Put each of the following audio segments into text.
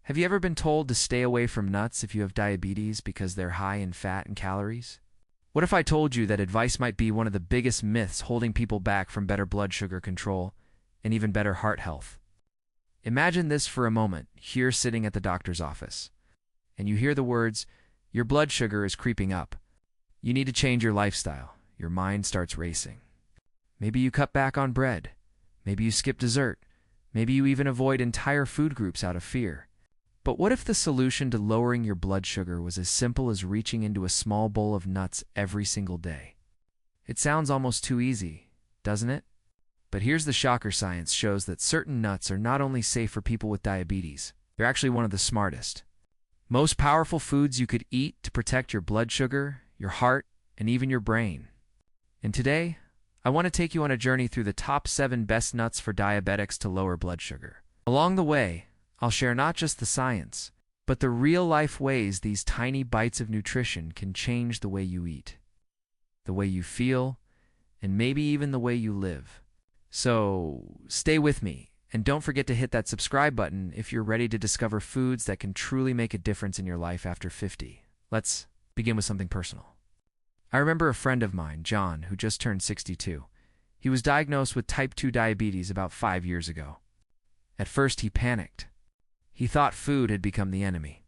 Have you ever been told to stay away from nuts if you have diabetes because they're high in fat and calories? What if I told you that advice might be one of the biggest myths holding people back from better blood sugar control and even better heart health? Imagine this for a moment, here sitting at the doctor's office, and you hear the words, "Your blood sugar is creeping up. You need to change your lifestyle." Your mind starts racing. Maybe you cut back on bread. Maybe you skip dessert. Maybe you even avoid entire food groups out of fear. But what if the solution to lowering your blood sugar was as simple as reaching into a small bowl of nuts every single day? It sounds almost too easy, doesn't it? But here's the shocker: science shows that certain nuts are not only safe for people with diabetes, they're actually one of the smartest, most powerful foods you could eat to protect your blood sugar, your heart, and even your brain. And today, I want to take you on a journey through the top 7 best nuts for diabetics to lower blood sugar. Along the way, I'll share not just the science, but the real-life ways these tiny bites of nutrition can change the way you eat, the way you feel, and maybe even the way you live. So, stay with me, and don't forget to hit that subscribe button if you're ready to discover foods that can truly make a difference in your life after 50. Let's begin with something personal. I remember a friend of mine, John, who just turned 62. He was diagnosed with type 2 diabetes about 5 years ago. At first, he panicked. He thought food had become the enemy.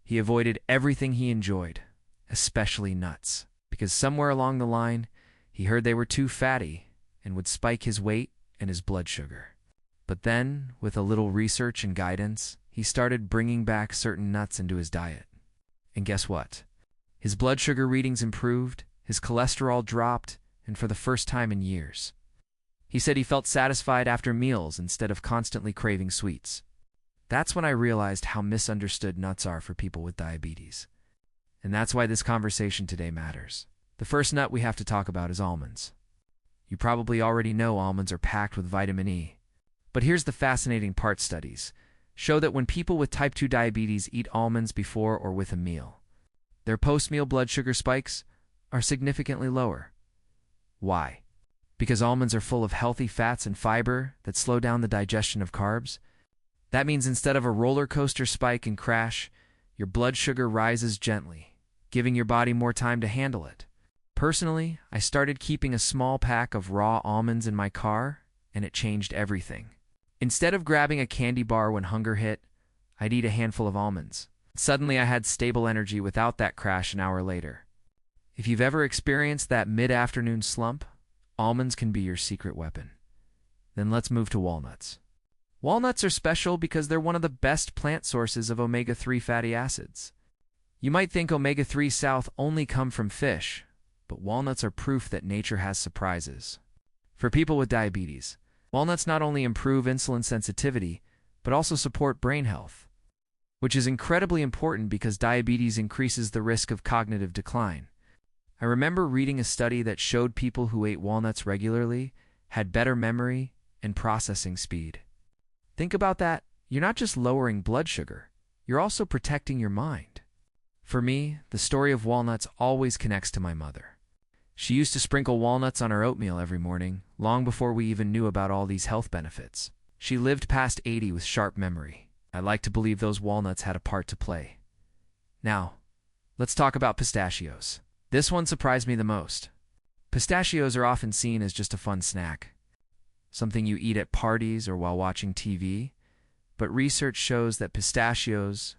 He avoided everything he enjoyed, especially nuts, because somewhere along the line, he heard they were too fatty and would spike his weight and his blood sugar. But then, with a little research and guidance, he started bringing back certain nuts into his diet. And guess what? His blood sugar readings improved, his cholesterol dropped, and for the first time in years. He said he felt satisfied after meals instead of constantly craving sweets. That's when I realized how misunderstood nuts are for people with diabetes. And that's why this conversation today matters. The first nut we have to talk about is almonds. You probably already know almonds are packed with vitamin E. But here's the fascinating part: studies show that when people with type 2 diabetes eat almonds before or with a meal, their post-meal blood sugar spikes are significantly lower. Why? Because almonds are full of healthy fats and fiber that slow down the digestion of carbs. That means instead of a roller coaster spike and crash, your blood sugar rises gently, giving your body more time to handle it. Personally, I started keeping a small pack of raw almonds in my car, and it changed everything. Instead of grabbing a candy bar when hunger hit, I'd eat a handful of almonds. Suddenly I had stable energy without that crash an hour later. If you've ever experienced that mid-afternoon slump, almonds can be your secret weapon. Then let's move to walnuts. Walnuts are special because they're one of the best plant sources of omega-3 fatty acids. You might think omega-3 South only come from fish, but walnuts are proof that nature has surprises. For people with diabetes, walnuts not only improve insulin sensitivity, but also support brain health, which is incredibly important because diabetes increases the risk of cognitive decline. I remember reading a study that showed people who ate walnuts regularly had better memory and processing speed. Think about that. You're not just lowering blood sugar, you're also protecting your mind. For me, the story of walnuts always connects to my mother. She used to sprinkle walnuts on our oatmeal every morning, long before we even knew about all these health benefits. She lived past 80 with sharp memory. I like to believe those walnuts had a part to play. Now, let's talk about pistachios. This one surprised me the most. Pistachios are often seen as just a fun snack, something you eat at parties or while watching TV, but research shows that pistachios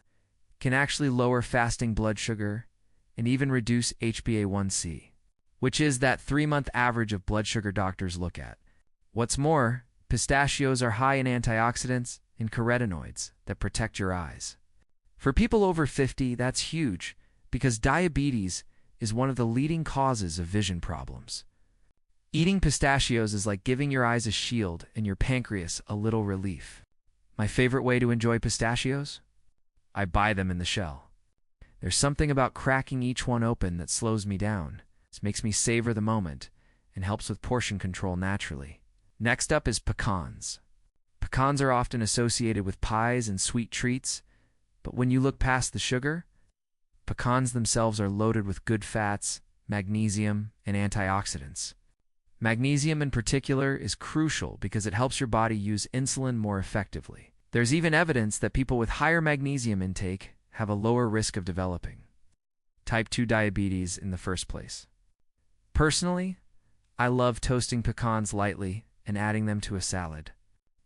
can actually lower fasting blood sugar and even reduce HbA1c, which is that 3-month average of blood sugar doctors look at. What's more, pistachios are high in antioxidants and carotenoids that protect your eyes. For people over 50, that's huge because diabetes is one of the leading causes of vision problems. Eating pistachios is like giving your eyes a shield and your pancreas a little relief. My favorite way to enjoy pistachios? I buy them in the shell. There's something about cracking each one open that slows me down. This makes me savor the moment and helps with portion control naturally. Next up is pecans. Pecans are often associated with pies and sweet treats, but when you look past the sugar, pecans themselves are loaded with good fats, magnesium, and antioxidants. Magnesium in particular is crucial because it helps your body use insulin more effectively. There's even evidence that people with higher magnesium intake have a lower risk of developing type 2 diabetes in the first place. Personally, I love toasting pecans lightly and adding them to a salad.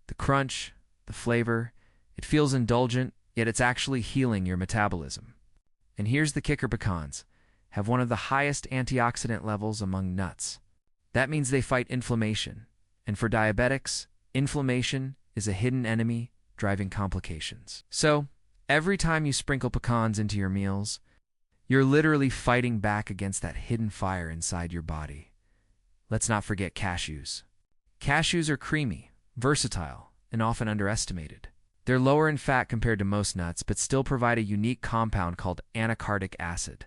The crunch, the flavor, it feels indulgent, yet it's actually healing your metabolism. And here's the kicker: pecans have one of the highest antioxidant levels among nuts. That means they fight inflammation. And for diabetics, inflammation is a hidden enemy driving complications. So, every time you sprinkle pecans into your meals, you're literally fighting back against that hidden fire inside your body. Let's not forget cashews. Cashews are creamy, versatile, and often underestimated. They're lower in fat compared to most nuts, but still provide a unique compound called anacardic acid,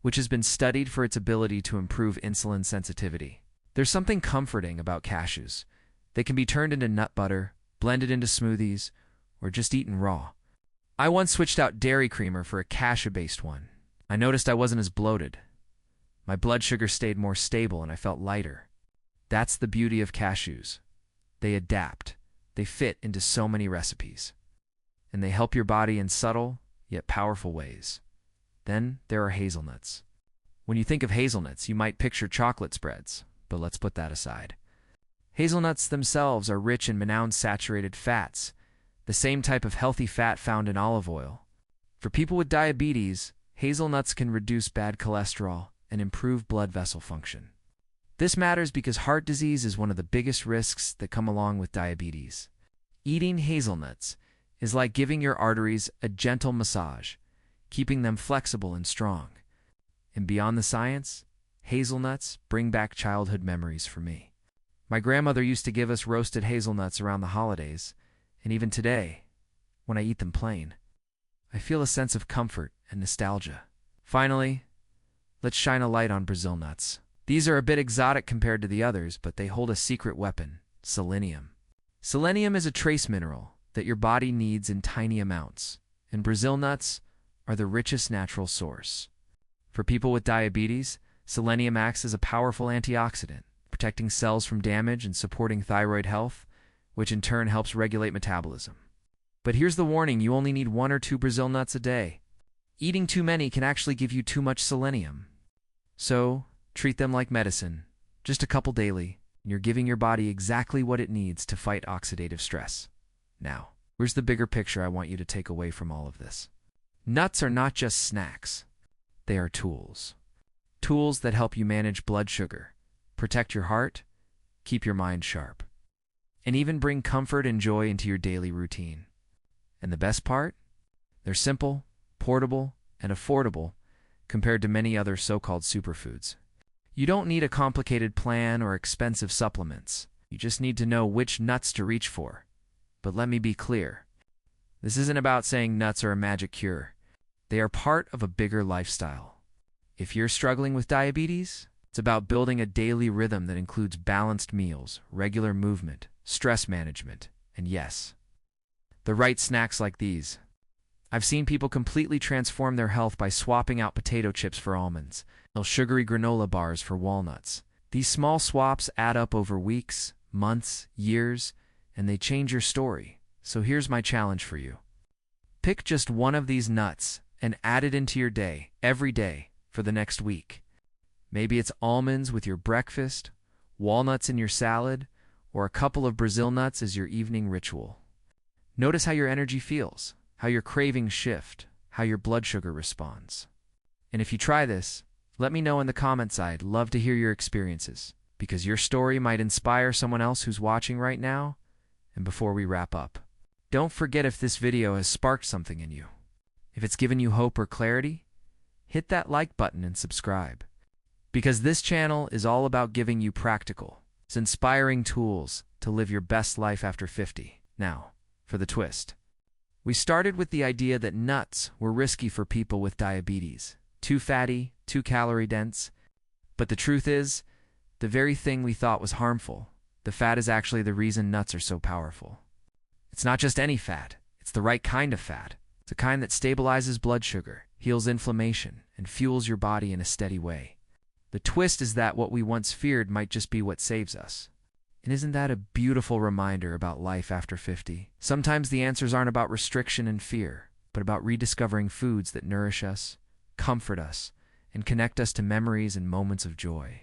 which has been studied for its ability to improve insulin sensitivity. There's something comforting about cashews. They can be turned into nut butter, blended into smoothies, or just eaten raw. I once switched out dairy creamer for a cashew-based one. I noticed I wasn't as bloated. My blood sugar stayed more stable and I felt lighter. That's the beauty of cashews. They adapt. They fit into so many recipes. And they help your body in subtle, yet powerful ways. Then there are hazelnuts. When you think of hazelnuts, you might picture chocolate spreads, but let's put that aside. Hazelnuts themselves are rich in monounsaturated fats, the same type of healthy fat found in olive oil. For people with diabetes, hazelnuts can reduce bad cholesterol and improve blood vessel function. This matters because heart disease is one of the biggest risks that come along with diabetes. Eating hazelnuts is like giving your arteries a gentle massage, keeping them flexible and strong. And beyond the science, hazelnuts bring back childhood memories for me. My grandmother used to give us roasted hazelnuts around the holidays, and even today, when I eat them plain, I feel a sense of comfort and nostalgia. Finally, let's shine a light on Brazil nuts. These are a bit exotic compared to the others, but they hold a secret weapon: selenium. Selenium is a trace mineral that your body needs in tiny amounts, and Brazil nuts are the richest natural source. For people with diabetes, selenium acts as a powerful antioxidant, protecting cells from damage and supporting thyroid health, which in turn helps regulate metabolism. But here's the warning: you only need 1 or 2 Brazil nuts a day. Eating too many can actually give you too much selenium. So, treat them like medicine, just a couple daily, and you're giving your body exactly what it needs to fight oxidative stress. Now, where's the bigger picture I want you to take away from all of this? Nuts are not just snacks. They are tools. Tools that help you manage blood sugar, protect your heart, keep your mind sharp, and even bring comfort and joy into your daily routine. And the best part? They're simple, portable, and affordable compared to many other so-called superfoods. You don't need a complicated plan or expensive supplements. You just need to know which nuts to reach for. But let me be clear. This isn't about saying nuts are a magic cure. They are part of a bigger lifestyle. If you're struggling with diabetes, it's about building a daily rhythm that includes balanced meals, regular movement, stress management, and yes, the right snacks like these. I've seen people completely transform their health by swapping out potato chips for almonds, or sugary granola bars for walnuts. These small swaps add up over weeks, months, years, and they change your story. So here's my challenge for you. Pick just one of these nuts and add it into your day, every day, for the next week. Maybe it's almonds with your breakfast, walnuts in your salad, or a couple of Brazil nuts as your evening ritual. Notice how your energy feels, how your cravings shift, how your blood sugar responds. And if you try this, let me know in the comments. I'd love to hear your experiences, because your story might inspire someone else who's watching right now. And before we wrap up, don't forget, if this video has sparked something in you, if it's given you hope or clarity, hit that like button and subscribe. Because this channel is all about giving you practical, inspiring tools to live your best life after 50. Now, for the twist. We started with the idea that nuts were risky for people with diabetes. Too fatty, too calorie dense. But the truth is, the very thing we thought was harmful, the fat, is actually the reason nuts are so powerful. It's not just any fat, it's the right kind of fat. It's a kind that stabilizes blood sugar, heals inflammation, and fuels your body in a steady way. The twist is that what we once feared might just be what saves us. And isn't that a beautiful reminder about life after 50? Sometimes the answers aren't about restriction and fear, but about rediscovering foods that nourish us, comfort us, and connect us to memories and moments of joy.